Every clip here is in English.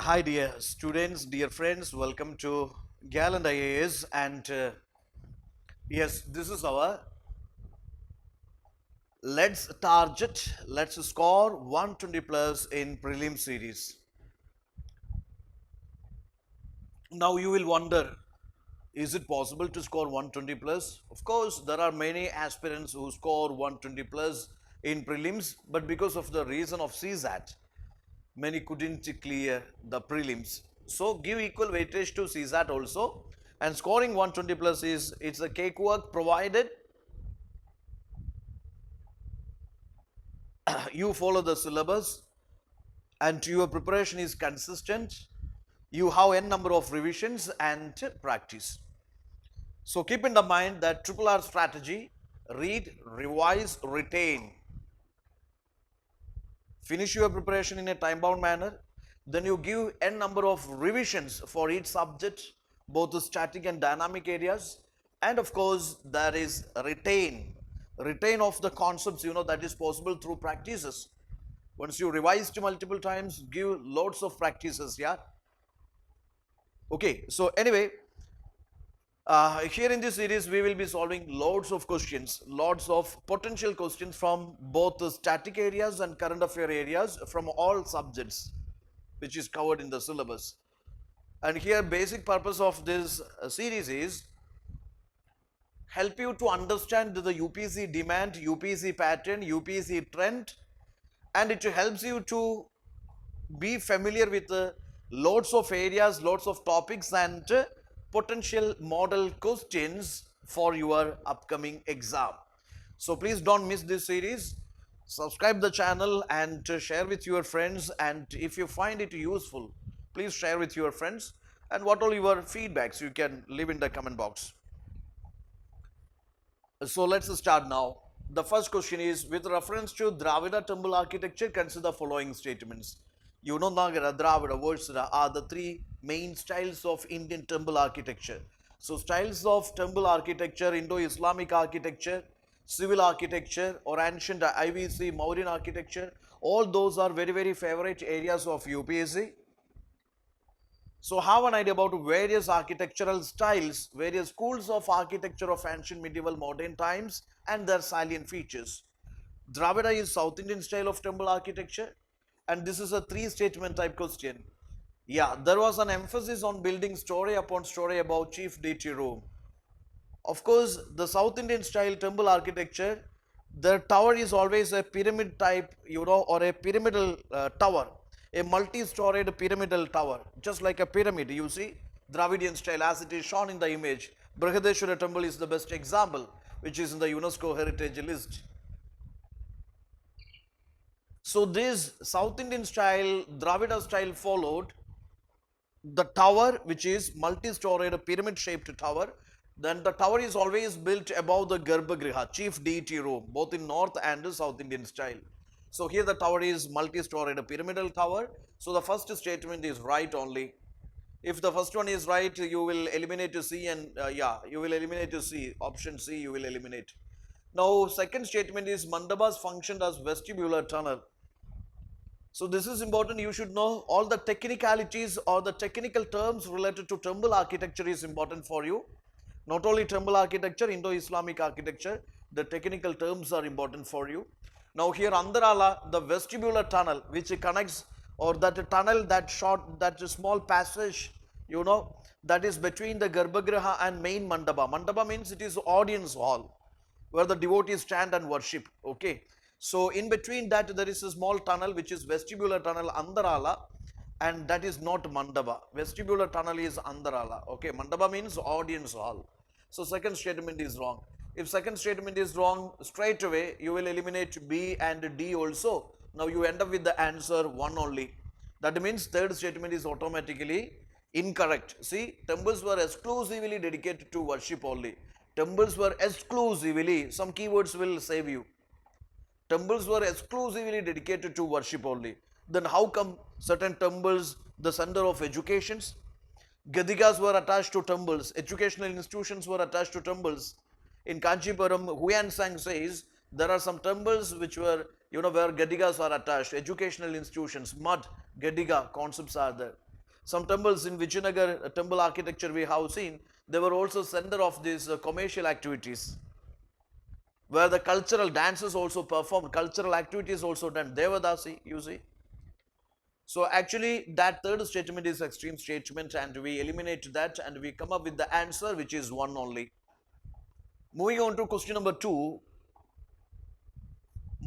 Hi dear students, dear friends, welcome to Gallant IAS and yes, this is our let's score 120 plus in prelim series. Now you will wonder, is it possible to score 120 plus? Of course, there are many aspirants who score 120 plus in prelims, but because of the reason of CSAT, many couldn't clear the prelims. So give equal weightage to CSAT also. And scoring 120 plus it's a cakewalk provided you follow the syllabus and your preparation is consistent. You have n number of revisions and practice. So keep in the mind that triple R strategy: read, revise, retain. Finish your preparation in a time bound manner, then you give n number of revisions for each subject, both the static and dynamic areas, and of course there is retain of the concepts that is possible through practices. Once you revise to multiple times, give loads of practices. Yeah, okay, so anyway, here in this series, we will be solving loads of questions, lots of potential questions from both the static areas and current affair areas from all subjects, which is covered in the syllabus. And here, basic purpose of this series is help you to understand the UPSC demand, UPSC pattern, UPSC trend, and it helps you to be familiar with loads of areas, loads of topics and potential model questions for your upcoming exam. So please don't miss this series. Subscribe the channel and share with your friends, and if you find it useful, please share with your friends, and what all your feedbacks you can leave in the comment box. So let's start now. The first question is, with reference to Dravida temple architecture, consider the following statements. Nagara, Dravida, Varsara are the three main styles of Indian temple architecture. So styles of temple architecture: Indo-Islamic architecture, civil architecture, or ancient IVC, Mauryan architecture. All those are very, very favorite areas of UPSC. So have an idea about various architectural styles, various schools of architecture of ancient, medieval, modern times and their salient features. Dravida is South Indian style of temple architecture, and this is a three statement type question. Yeah, there was an emphasis on building story upon story about chief deity room. Of course, the South Indian style temple architecture, the tower is always a pyramid type, or a pyramidal tower, a multi-storied pyramidal tower, just like a pyramid. You see, Dravidian style as it is shown in the image. Brihadeshwara temple is the best example, which is in the UNESCO heritage list. So this South Indian style, Dravida style followed the tower, which is multi-storied pyramid shaped tower. Then the tower is always built above the Garbhagriha, chief deity room, both in North and South Indian style. So here the tower is multi-storied pyramidal tower. So the first statement is right only. If the first one is right, you will eliminate to C, and you will eliminate to C. Option C you will eliminate. Now second statement is mandabas functioned as vestibular tunnel. So this is important. You should know all the technicalities or the technical terms related to temple architecture is important for you. Not only temple architecture, Indo-Islamic architecture, the technical terms are important for you. Now here Andarala, the vestibular tunnel which connects, or that tunnel, that small passage, that is between the Garbhagriha and main Mandapa. Mandapa means it is audience hall where the devotees stand and worship. Okay. So in between that there is a small tunnel which is vestibular tunnel Andarala, and that is not Mandapa. Vestibular tunnel is Andarala. Okay. Mandapa means audience hall. So second statement is wrong. If second statement is wrong, straight away you will eliminate B and D also. Now you end up with the answer 1 only. That means third statement is automatically incorrect. See, temples were exclusively dedicated to worship only. Temples were exclusively, some keywords will save you. Temples were exclusively dedicated to worship only. Then how come certain temples, the center of educations? Gadigas were attached to temples, educational institutions were attached to temples. In Kanchipuram, Huyan Sang says there are some temples which were, where Gadigas are attached, educational institutions, mud, Gadiga concepts are there. Some temples in Vijayanagar, temple architecture we have seen, they were also center of these commercial activities, where the cultural dances also performed, cultural activities also done. Devadasi, you see. So actually that third statement is extreme statement, and we eliminate that and we come up with the answer, which is one only. Moving on to question number 2.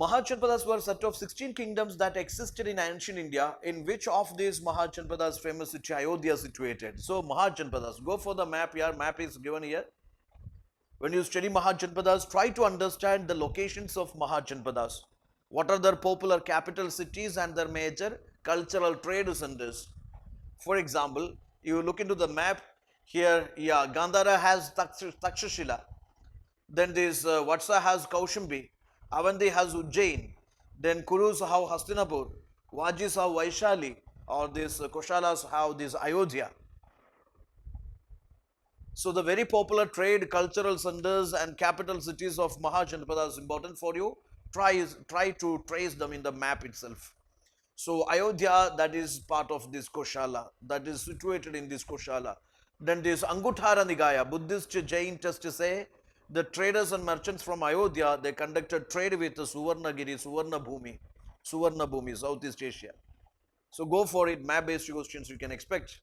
Mahajanpadas were a set of 16 kingdoms that existed in ancient India. In which of these Mahajanpadas famous city Ayodhya situated? So Mahajanpadas, go for the map here. Map is given here. When you study Mahajanpadas, try to understand the locations of Mahajanpadas. What are their popular capital cities and their major cultural trade centers? For example, you look into the map here, yeah, Gandhara has Takshashila. Then this Vatsa has Kaushambi. Avanti has Ujjain. Then Kurus have Hastinapur. Vajis have Vaishali. Or these Koshalas have this Ayodhya. So the very popular trade, cultural centers and capital cities of Mahajanpada is important for you. Try to trace them in the map itself. So Ayodhya, that is part of this Koshala, that is situated in this Koshala. Then this Anguttara Nigaya, Buddhist Jain test say the traders and merchants from Ayodhya, they conducted trade with Suvarnagiri, Suvarna Bhumi, Southeast Asia. So go for it, map based questions you can expect.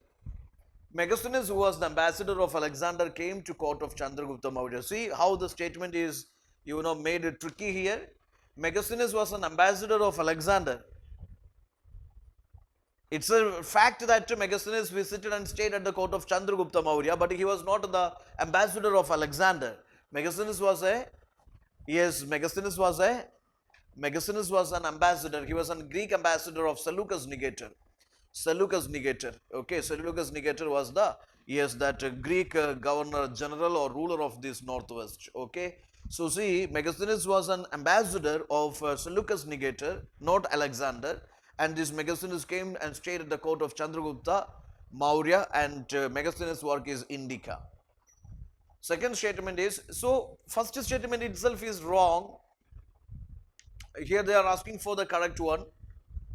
Megasthenes, who was the ambassador of Alexander, came to court of Chandragupta Maurya. See how the statement is, made it tricky here. Megasthenes was an ambassador of Alexander. It's a fact that Megasthenes visited and stayed at the court of Chandragupta Maurya, but he was not the ambassador of Alexander. Megasthenes was an ambassador. He was a Greek ambassador of Seleucus Nicator. Okay, Seleucus Nicator was that Greek governor general or ruler of this northwest. Okay, so see, Megasthenes was an ambassador of Seleucus Nicator, not Alexander, and this Megasthenes came and stayed at the court of Chandragupta Maurya, and Megasthenes' work is Indica. Second statement is, so first statement itself is wrong. Here they are asking for the correct one.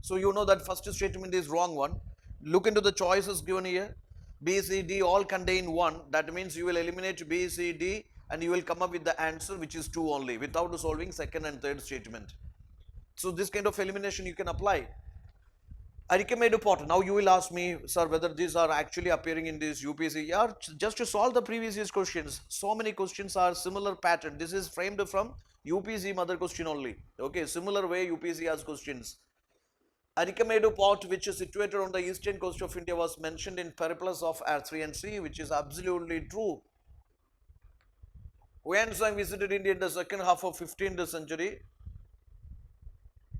So you know that first statement is wrong one. Look into the choices given here. B, C, D all contain 1. That means you will eliminate B, C, D and you will come up with the answer, which is 2 only, without solving second and third statement. So this kind of elimination you can apply. Arikemedu pot. Now you will ask me, sir, whether these are actually appearing in this UPSC. Yeah, just to solve the previous year's questions. So many questions are similar pattern. This is framed from UPSC mother question only. Okay, similar way UPSC has questions. Arikemedu port, which is situated on the eastern coast of India, was mentioned in Periplus of Arthurian Sea, which is absolutely true. Huansang visited India in the second half of 15th century.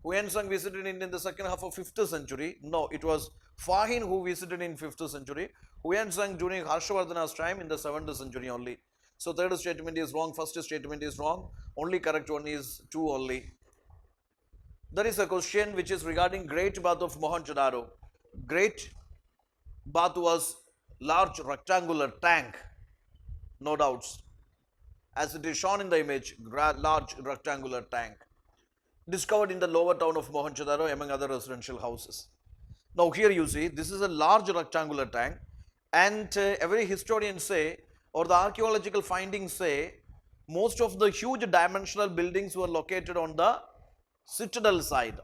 Huansang visited India in the second half of 5th century. No, it was Fahin who visited in 5th century. Huansang during Harshavardhana's time in the 7th century only. So third statement is wrong, first statement is wrong. Only correct one is 2 only. There is a question which is regarding Great Bath of Mohenjo-daro. Great Bath was large rectangular tank, no doubts. As it is shown in the image, large rectangular tank. Discovered in the lower town of Mohenjo-daro among other residential houses. Now here you see, this is a large rectangular tank, and every historian say, or the archaeological findings say, most of the huge dimensional buildings were located on the citadel side,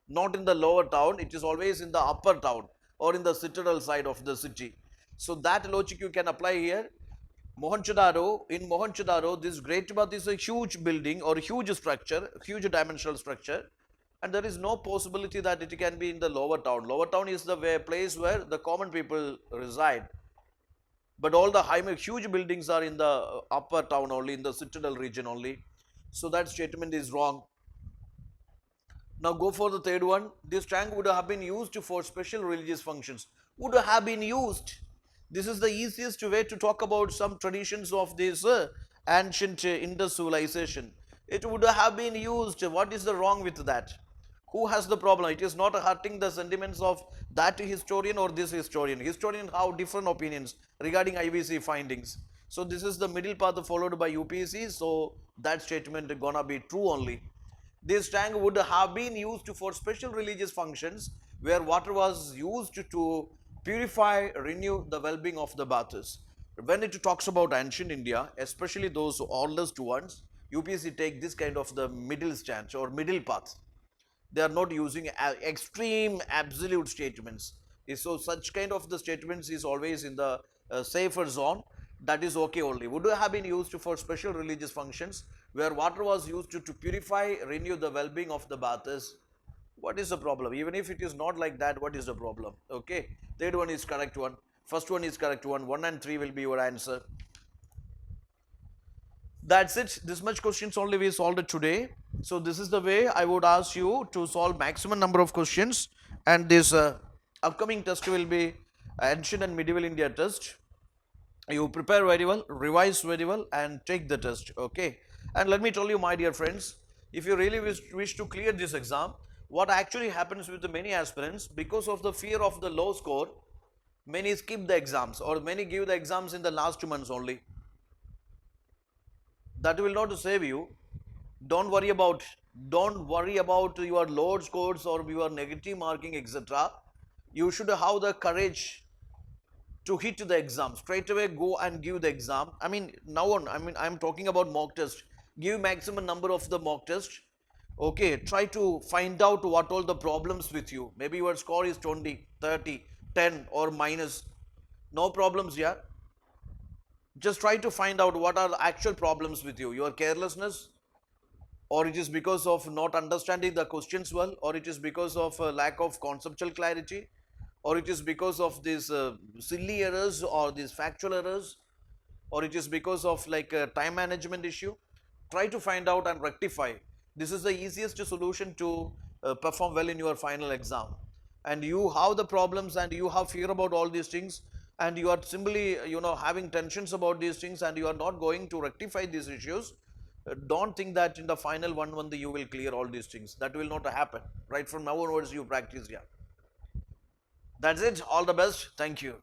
not in the lower town. It is always in the upper town or in the citadel side of the city. So that logic you can apply here. In Mohenjo-daro, this Great Bath is a huge building or huge structure, huge dimensional structure, and there is no possibility that it can be in the lower town. Lower town is the place where the common people reside, but all the huge buildings are in the upper town only, in the citadel region only. So that statement is wrong. Now go for the third one. This tank would have been used for special religious functions. Would have been used. This is the easiest way to talk about some traditions of this ancient Indus civilization. It would have been used. What is the wrong with that? Who has the problem? It is not hurting the sentiments of that historian or this historian. Historians have different opinions regarding IVC findings. So this is the middle path followed by UPSC. So that statement gonna be true only. This tank would have been used for special religious functions where water was used to purify, renew the well-being of the bathers. When it talks about ancient India, especially those oldest ones, UPSC take this kind of the middle stance or middle path. They are not using extreme absolute statements. So such kind of the statements is always in the safer zone. That is okay only. Would have been used for special religious functions where water was used to purify, renew the well-being of the bathers. What is the problem? Even if it is not like that, what is the problem? Okay. Third one is correct one. First one is correct one. 1 and 3 will be your answer. That's it. This much questions only we solved it today. So this is the way I would ask you to solve maximum number of questions, and this upcoming test will be ancient and medieval India test. You prepare very well, revise very well, and take the test. Okay. And let me tell you, my dear friends, if you really wish to clear this exam, what actually happens with the many aspirants, because of the fear of the low score, many skip the exams or many give the exams in the last 2 months only. That will not save you. Don't worry about your low scores or your negative marking, etc. You should have the courage to hit the exam. Straight away go and give the exam. I mean, now on, I'm talking about mock test. Give maximum number of the mock test. Okay, try to find out what all the problems with you. Maybe your score is 20, 30, 10 or minus. No problems here. Just try to find out what are the actual problems with you. Your carelessness, or it is because of not understanding the questions well, or it is because of lack of conceptual clarity, or it is because of these silly errors or these factual errors, or it is because of like a time management issue. Try to find out and rectify. This is the easiest solution to perform well in your final exam. And you have the problems and you have fear about all these things, and you are simply having tensions about these things, and you are not going to rectify these issues. Don't think that in the final one you will clear all these things. That will not happen. Right from now onwards, you practice. Yeah, that's it. All the best. Thank you.